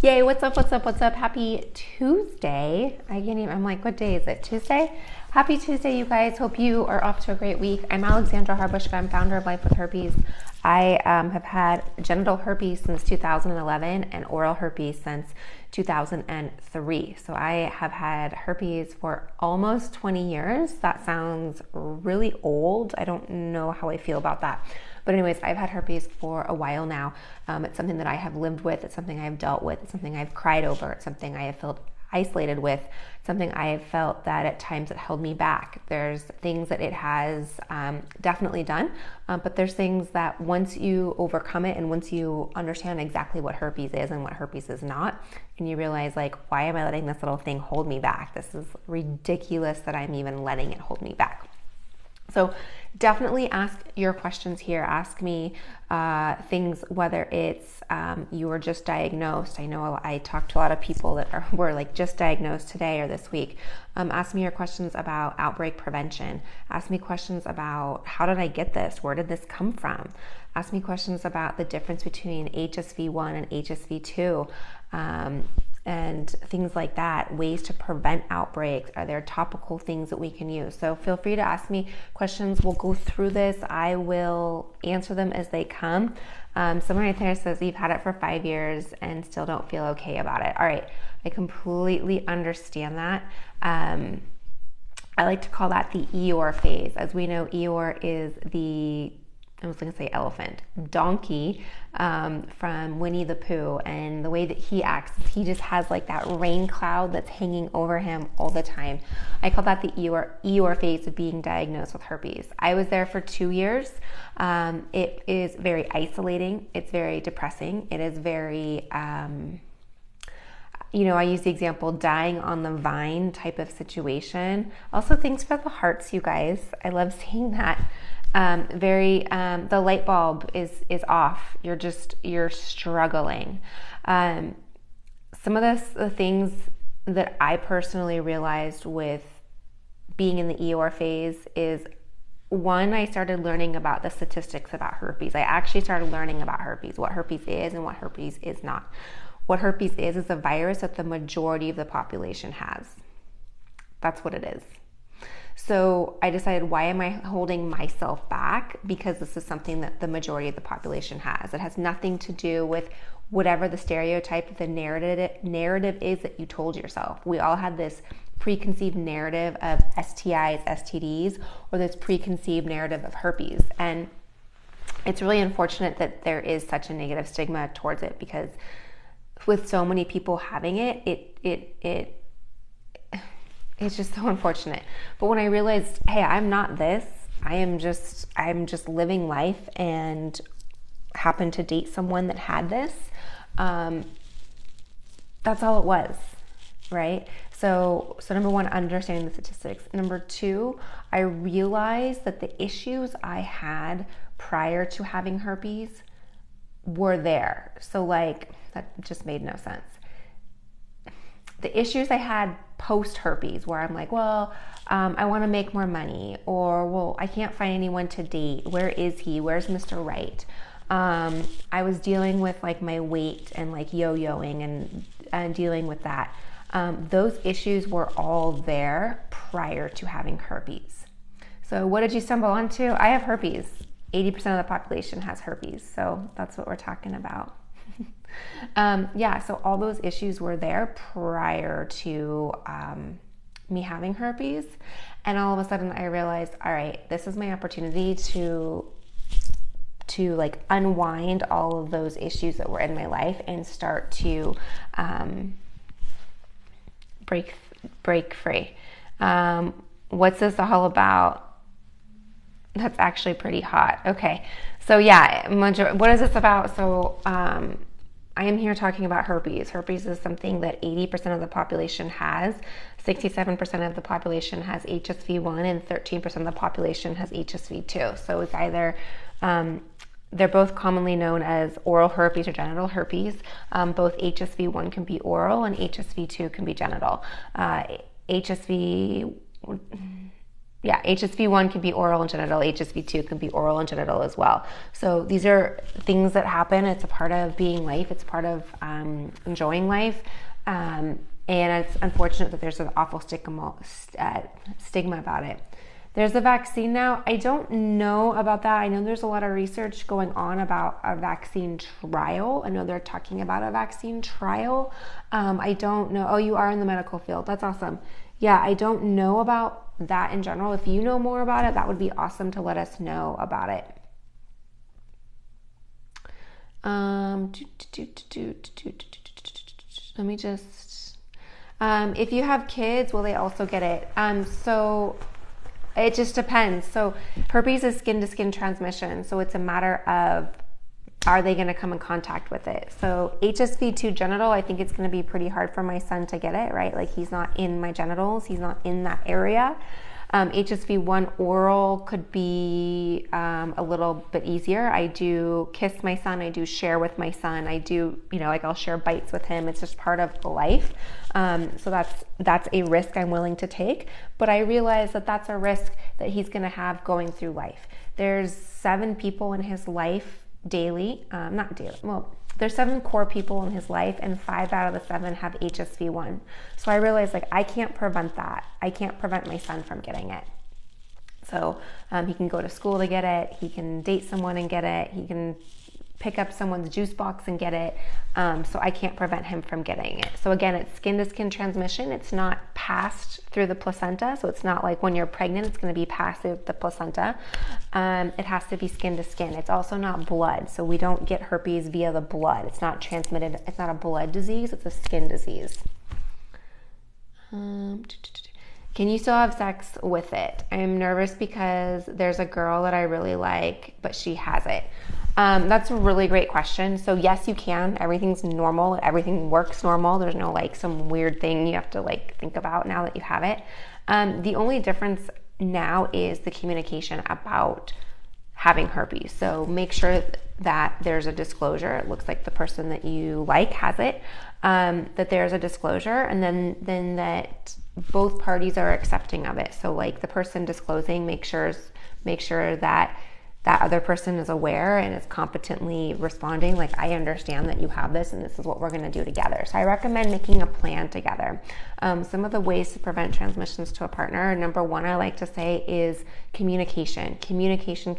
Yay, what's up, what's up, what's up? Happy Tuesday. I'm like, what day is it? Tuesday? Happy Tuesday, you guys. Hope you are off to a great week. I'm Alexandra Harbushka. I'm founder of Life With Herpes. I have had genital herpes since 2011 and oral herpes since 2003. So I have had herpes for almost 20 years. That sounds really old. I don't know how I feel about that. But anyways, I've had herpes for a while now. It's something that I have lived with. It's something I've dealt with. It's something I've cried over. It's something I have felt isolated with. Something I have felt that at times it held me back. There's things that it has definitely done, but there's things that once you overcome it and once you understand exactly what herpes is and what herpes is not, and you realize like, why am I letting this little thing hold me back? This is ridiculous that I'm even letting it hold me back. So definitely ask your questions here. Ask me things, whether it's you were just diagnosed. I know I talked to a lot of people that were like just diagnosed today or this week. Ask me your questions about outbreak prevention. Ask me questions about how did I get this? Where did this come from? Ask me questions about the difference between HSV1 and HSV2. And things like that, ways to prevent outbreaks. Are there topical things that we can use? So feel free to ask me questions. We'll go through this. I will answer them as they come. Someone right there says, you've had it for 5 years and still don't feel okay about it. All right, I completely understand that. I like to call that the Eeyore phase. As we know, Eeyore is I was going to say elephant, donkey from Winnie the Pooh, and the way that he acts is he just has like that rain cloud that's hanging over him all the time. I call that the Eeyore phase of being diagnosed with herpes. I was there for 2 years. It is very isolating. It's very depressing. It is very, I use the example dying on the vine type of situation. Also, thanks for the hearts, you guys. I love seeing that. The light bulb is off. You're struggling. Some of the things that I personally realized with being in the Eeyore phase is, one, I started learning about the statistics about herpes. I actually started learning about herpes, what herpes is and what herpes is not. What herpes is a virus that the majority of the population has. That's what it is. So I decided, why am I holding myself back? Because this is something that the majority of the population has. It has nothing to do with whatever the stereotype, the narrative is that you told yourself. We all had this preconceived narrative of STIs, STDs, or this preconceived narrative of herpes. And it's really unfortunate that there is such a negative stigma towards it, because with so many people having it's just so unfortunate. But when I realized, hey, I'm not this, I'm just living life and happened to date someone that had this, that's all it was, right? So number one, understanding the statistics. Number two, I realized that the issues I had prior to having herpes were there. So like, that just made no sense. The issues I had post-herpes, where I'm like, well, I want to make more money, or, well, I can't find anyone to date. Where is he? Where's Mr. Right? I was dealing with like my weight and like yo-yoing and dealing with that. Those issues were all there prior to having herpes. So what did you stumble onto? I have herpes. 80% of the population has herpes. So that's what we're talking about. So all those issues were there prior to me having herpes, and all of a sudden I realized, all right, this is my opportunity to like unwind all of those issues that were in my life and start to break free. What's this all about? That's actually pretty hot. Okay, so yeah, what is this about? So I am here talking about herpes. Herpes is something that 80% of the population has. 67% of the population has HSV1 and 13% of the population has HSV2. So it's either, they're both commonly known as oral herpes or genital herpes. Both HSV1 can be oral and HSV2 can be genital. HSV yeah, HSV1 can be oral and genital, HSV2 can be oral and genital as well. So these are things that happen. It's a part of being life. It's part of enjoying life. And it's unfortunate that there's an awful stigma about it. There's a vaccine now. I don't know about that. I know there's a lot of research going on about a vaccine trial. I know they're talking about a vaccine trial. I don't know. Oh, you are in the medical field. That's awesome. Yeah, I don't know about that in general. If you know more about it, that would be awesome to let us know about it. Let me just, if you have kids, will they also get it? So it just depends. So herpes is skin to skin transmission. So it's a matter of, are they going to come in contact with it? So HSV2 genital, I think it's going to be pretty hard for my son to get it, right? Like he's not in my genitals. He's not in that area. HSV1 oral could be a little bit easier. I do kiss my son. I do share with my son. I do, like I'll share bites with him. It's just part of life. So that's a risk I'm willing to take. But I realize that that's a risk that he's going to have going through life. There's 7 people in his life daily, not daily, well, there's 7 core people in his life and 5 out of the 7 have HSV1. So I realized I can't prevent that. I can't prevent my son from getting it. So he can go to school to get it. He can date someone and get it. He can pick up someone's juice box and get it. So I can't prevent him from getting it. So again, it's skin to skin transmission. It's not passed through the placenta. So it's not like when you're pregnant, it's going to be passed through the placenta. It has to be skin to skin. It's also not blood. So we don't get herpes via the blood. It's not transmitted. It's not a blood disease. It's a skin disease. Can you still have sex with it? I'm nervous because there's a girl that I really like, but she has it. That's a really great question. So yes, you can. Everything's normal. Everything works normal. There's no some weird thing you have to think about now that you have it. The only difference now is the communication about having herpes. So make sure that there's a disclosure. It looks like the person that you like has it, that there's a disclosure, and then that both parties are accepting of it. So the person disclosing, make sure that other person is aware and is competently responding. I understand that you have this and this is what we're going to do together. So I recommend making a plan together. Some of the ways to prevent transmissions to a partner, number 1, I like to say, is communication. Communication.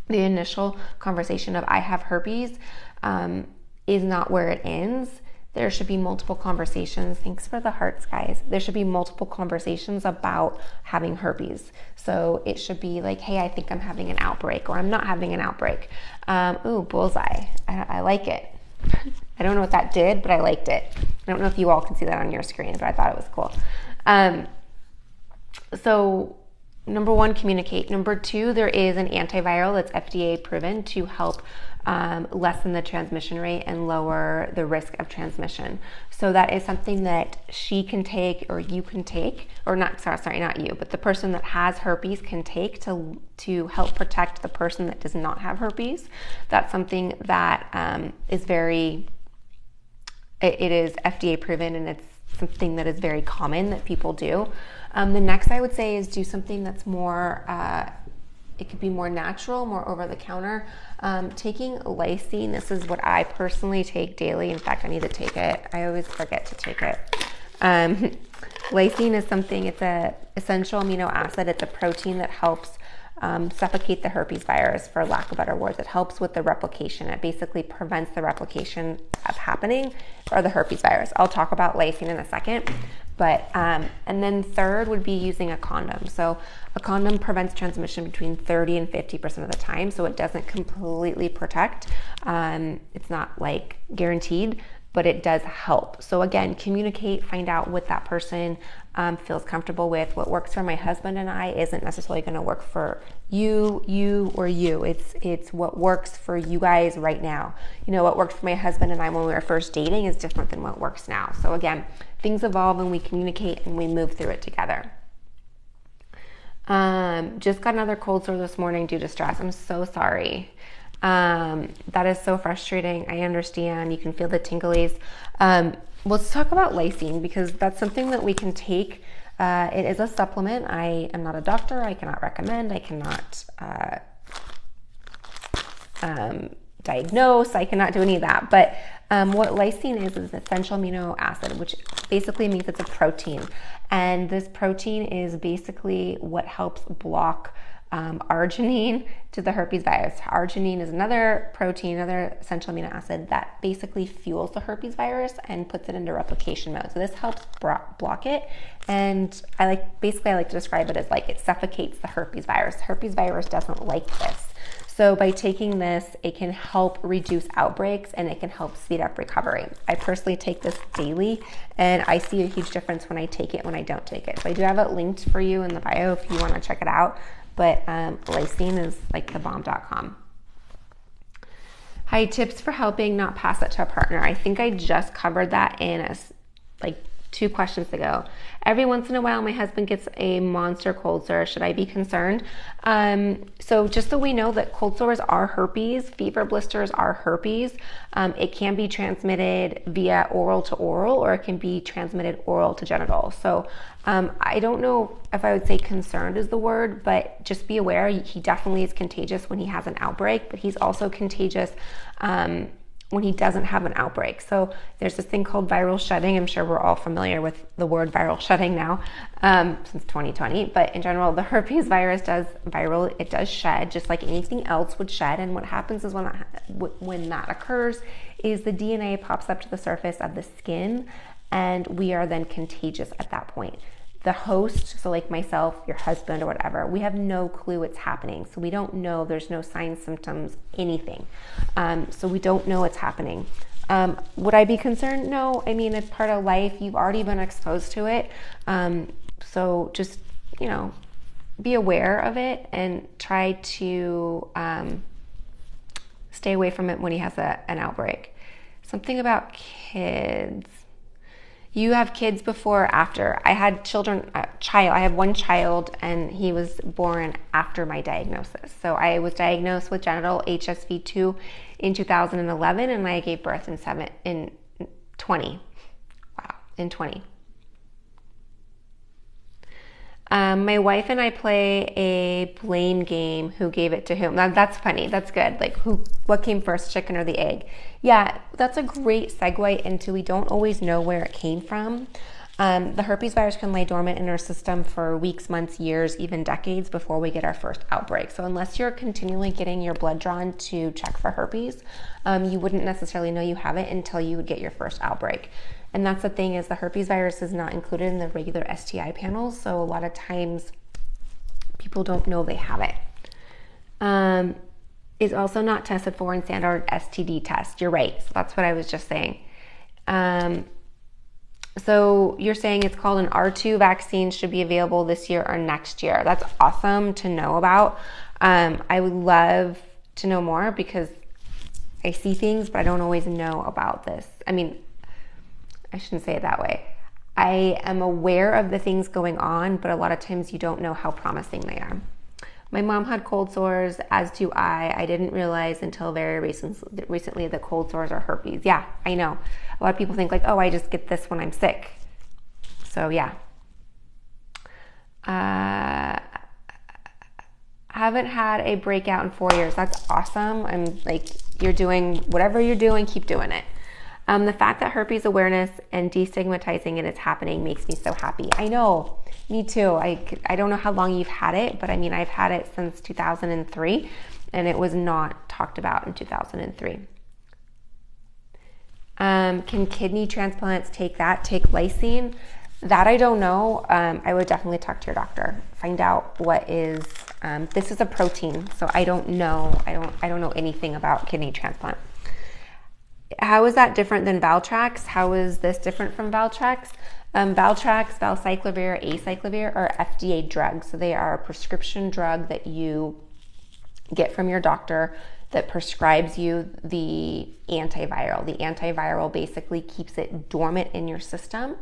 The initial conversation of I have herpes is not where it ends. There should be multiple conversations. Thanks for the hearts, guys. There should be multiple conversations about having herpes. So it should be hey, I think I'm having an outbreak, or I'm not having an outbreak. Ooh, bullseye. I like it. I don't know what that did, but I liked it. I don't know if you all can see that on your screen, but I thought it was cool. So number 1, communicate. Number 2, there is an antiviral that's FDA proven to help lessen the transmission rate and lower the risk of transmission. So that is something that she can take, or you can take, or not you, but the person that has herpes can take to help protect the person that does not have herpes. That's something that is it is FDA proven, and it's something that is very common that people do. The next I would say is do something that's more it could be more natural, more over the counter. Taking Lysine, this is what I personally take daily. In fact, I need to take it. I always forget to take it. Lysine is something, it's a essential amino acid. It's a protein that helps suffocate the herpes virus, for lack of better words. It helps with the replication. It basically prevents the replication of happening for the herpes virus. I'll talk about Lysine in a second. But, and then third would be using a condom. So a condom prevents transmission between 30 and 50% of the time. So it doesn't completely protect. It's not guaranteed, but it does help. So again, communicate, find out what that person feels comfortable with. What works for my husband and I isn't necessarily going to work for you. It's what works for you guys right now. What worked for my husband and I when we were first dating is different than what works now. So again, things evolve and we communicate and we move through it together. Just got another cold sore this morning due to stress. I'm so sorry. That is so frustrating. I understand. You can feel the tinglies. Let's talk about Lysine, because that's something that we can take It is a supplement. I am not a doctor. I cannot recommend. I cannot diagnose. I cannot do any of that. But what lysine is an essential amino acid, which basically means it's a protein. And this protein is basically what helps block arginine to the herpes virus. Arginine is another protein, another essential amino acid that basically fuels the herpes virus and puts it into replication mode. So this helps block it. And I like to describe it as like it suffocates the herpes virus. Herpes virus doesn't like this. So by taking this, it can help reduce outbreaks and it can help speed up recovery. I personally take this daily and I see a huge difference when I take it, when I don't take it. So I do have it linked for you in the bio if you want to check it out. But Lysine is like thebomb.com. Hi, tips for helping not pass it to a partner. I think I just covered that in like 2 questions ago. Every once in a while, my husband gets a monster cold sore. Should I be concerned? So just so we know that cold sores are herpes, fever blisters are herpes. It can be transmitted via oral to oral, or it can be transmitted oral to genital. So I don't know if I would say concerned is the word, but just be aware. He definitely is contagious when he has an outbreak, but he's also contagious when he doesn't have an outbreak. So there's this thing called viral shedding. I'm sure we're all familiar with the word viral shedding now since 2020, but in general, the herpes virus it does shed just like anything else would shed. And what happens is when that occurs is the DNA pops up to the surface of the skin and we are then contagious at that point. The host, so like myself, your husband or whatever, we have no clue what's happening. So we don't know, there's no signs, symptoms, anything. So we don't know what's happening. Would I be concerned? No, I mean, it's part of life. You've already been exposed to it. So just, be aware of it and try to stay away from it when he has an outbreak. Something about kids. You have kids before or after? I had I have one child and he was born after my diagnosis. So I was diagnosed with genital HSV2 in 2011 and I gave birth in 20. Wow, in 20. My wife and I play a blame game, who gave it to whom. That's funny. That's good. Like what came first, chicken or the egg? Yeah, that's a great segue into we don't always know where it came from. The herpes virus can lie dormant in our system for weeks, months, years, even decades before we get our first outbreak. So unless you're continually getting your blood drawn to check for herpes, you wouldn't necessarily know you have it until you would get your first outbreak. And that's the thing, is the herpes virus is not included in the regular STI panels. So a lot of times people don't know they have it. Is also not tested for in standard STD test. You're right. So that's what I was just saying. So you're saying it's called an R2 vaccine, should be available this year or next year. That's awesome to know about. I would love to know more because I see things, but I don't always know about this. I mean, I shouldn't say it that way. I am aware of the things going on, but a lot of times you don't know how promising they are. My mom had cold sores, as do I. I didn't realize until very recently that cold sores are herpes. Yeah, I know. A lot of people think like, oh, I just get this when I'm sick. So yeah. Haven't had a breakout in 4 years. That's awesome. I'm like, you're doing whatever you're doing, keep doing it. The fact that herpes awareness and destigmatizing it is happening makes me so happy. I know, me too. I don't know how long you've had it, but I mean, I've had it since 2003 and it was not talked about in 2003. Can kidney transplants take lysine? That I don't know. I would definitely talk to your doctor. Find out what is, this is a protein, so I don't know. I don't know anything about kidney transplant. How is that different than Valtrex? How is this different from Valtrex? Valtrex, valcyclovir, acyclovir are FDA drugs. So they are a prescription drug that you get from your doctor that prescribes you the antiviral. The antiviral basically keeps it dormant in your system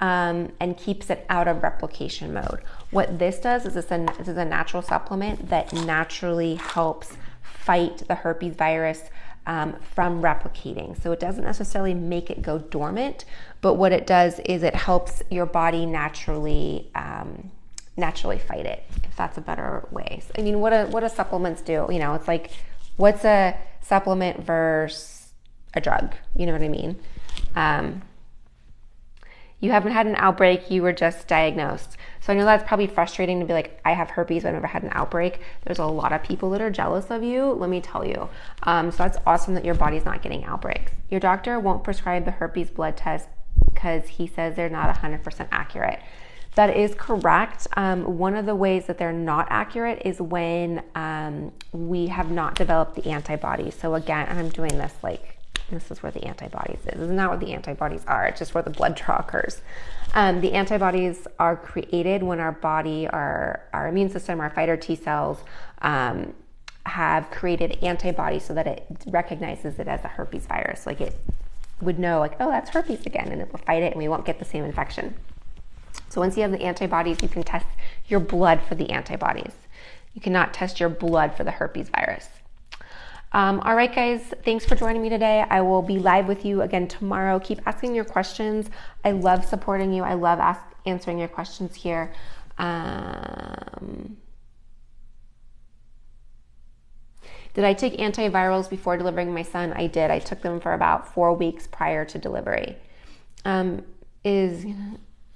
and keeps it out of replication mode. What this does is this is a natural supplement that naturally helps fight the herpes virus from replicating. So it doesn't necessarily make it go dormant, but what it does is it helps your body naturally fight it, if that's a better way. I mean, what do supplements do? You know, it's like, what's a supplement versus a drug? You know what I mean? You haven't had an outbreak, you were just diagnosed. So I know that's probably frustrating to be like, I have herpes, but I've never had an outbreak. There's a lot of people that are jealous of you, let me tell you. So that's awesome that your body's not getting outbreaks. Your doctor won't prescribe the herpes blood test because he says they're not 100% accurate. That is correct. One of the ways that they're not accurate is when we have not developed the antibodies. So again, and I'm doing this like, this is where the antibodies is. This is not what the antibodies are. It's just where the blood draw occurs. The antibodies are created when our body, our immune system, our fighter T cells have created antibodies so that it recognizes it as a herpes virus. Like it would know like, oh, that's herpes again, and it will fight it and we won't get the same infection. So once you have the antibodies, you can test your blood for the antibodies. You cannot test your blood for the herpes virus. All right, guys, thanks for joining me today. I will be live with you again tomorrow. Keep asking your questions. I love supporting you. I love answering your questions here. Did I take antivirals before delivering my son? I did. I took them for about 4 weeks prior to delivery.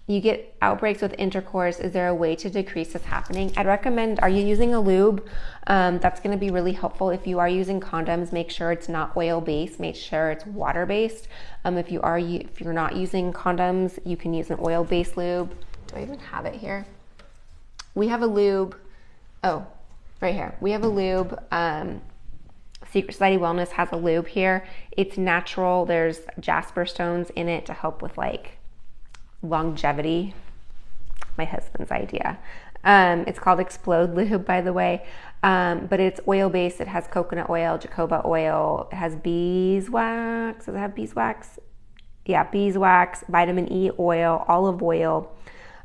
You get outbreaks with intercourse. Is there a way to decrease this happening? I'd recommend, are you using a lube? That's going to be really helpful. If you are using condoms, make sure it's not oil-based. Make sure it's water-based. If you're not using condoms, you can use an oil-based lube. Do I even have it here? We have a lube. Oh, right here. We have a lube. Secret Society Wellness has a lube here. It's natural. There's jasper stones in it to help with like longevity. My husband's idea. It's called Explode Lube, by the way, but it's oil-based. It has coconut oil, jojoba oil. It has beeswax. Does it have beeswax? Yeah, beeswax, vitamin E oil, olive oil,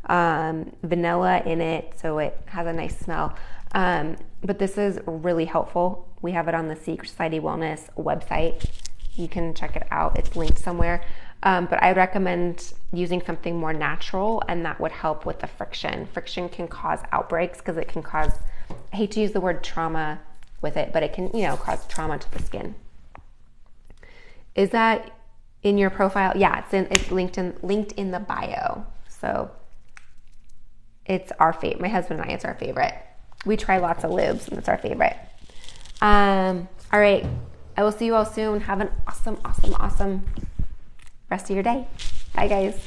vanilla in it, so it has a nice smell. But this is really helpful. We have it on the Secret Society Wellness website. You can check it out. It's linked somewhere. But I recommend using something more natural, and that would help with the friction. Friction can cause outbreaks because it can cause, I hate to use the word trauma with it, but it can, cause trauma to the skin. Is that in your profile? Yeah, it's linked in the bio. So it's our favorite. My husband and I, it's our favorite. We try lots of lubes and it's our favorite. All right. I will see you all soon. Have an awesome rest of your day. Bye, guys.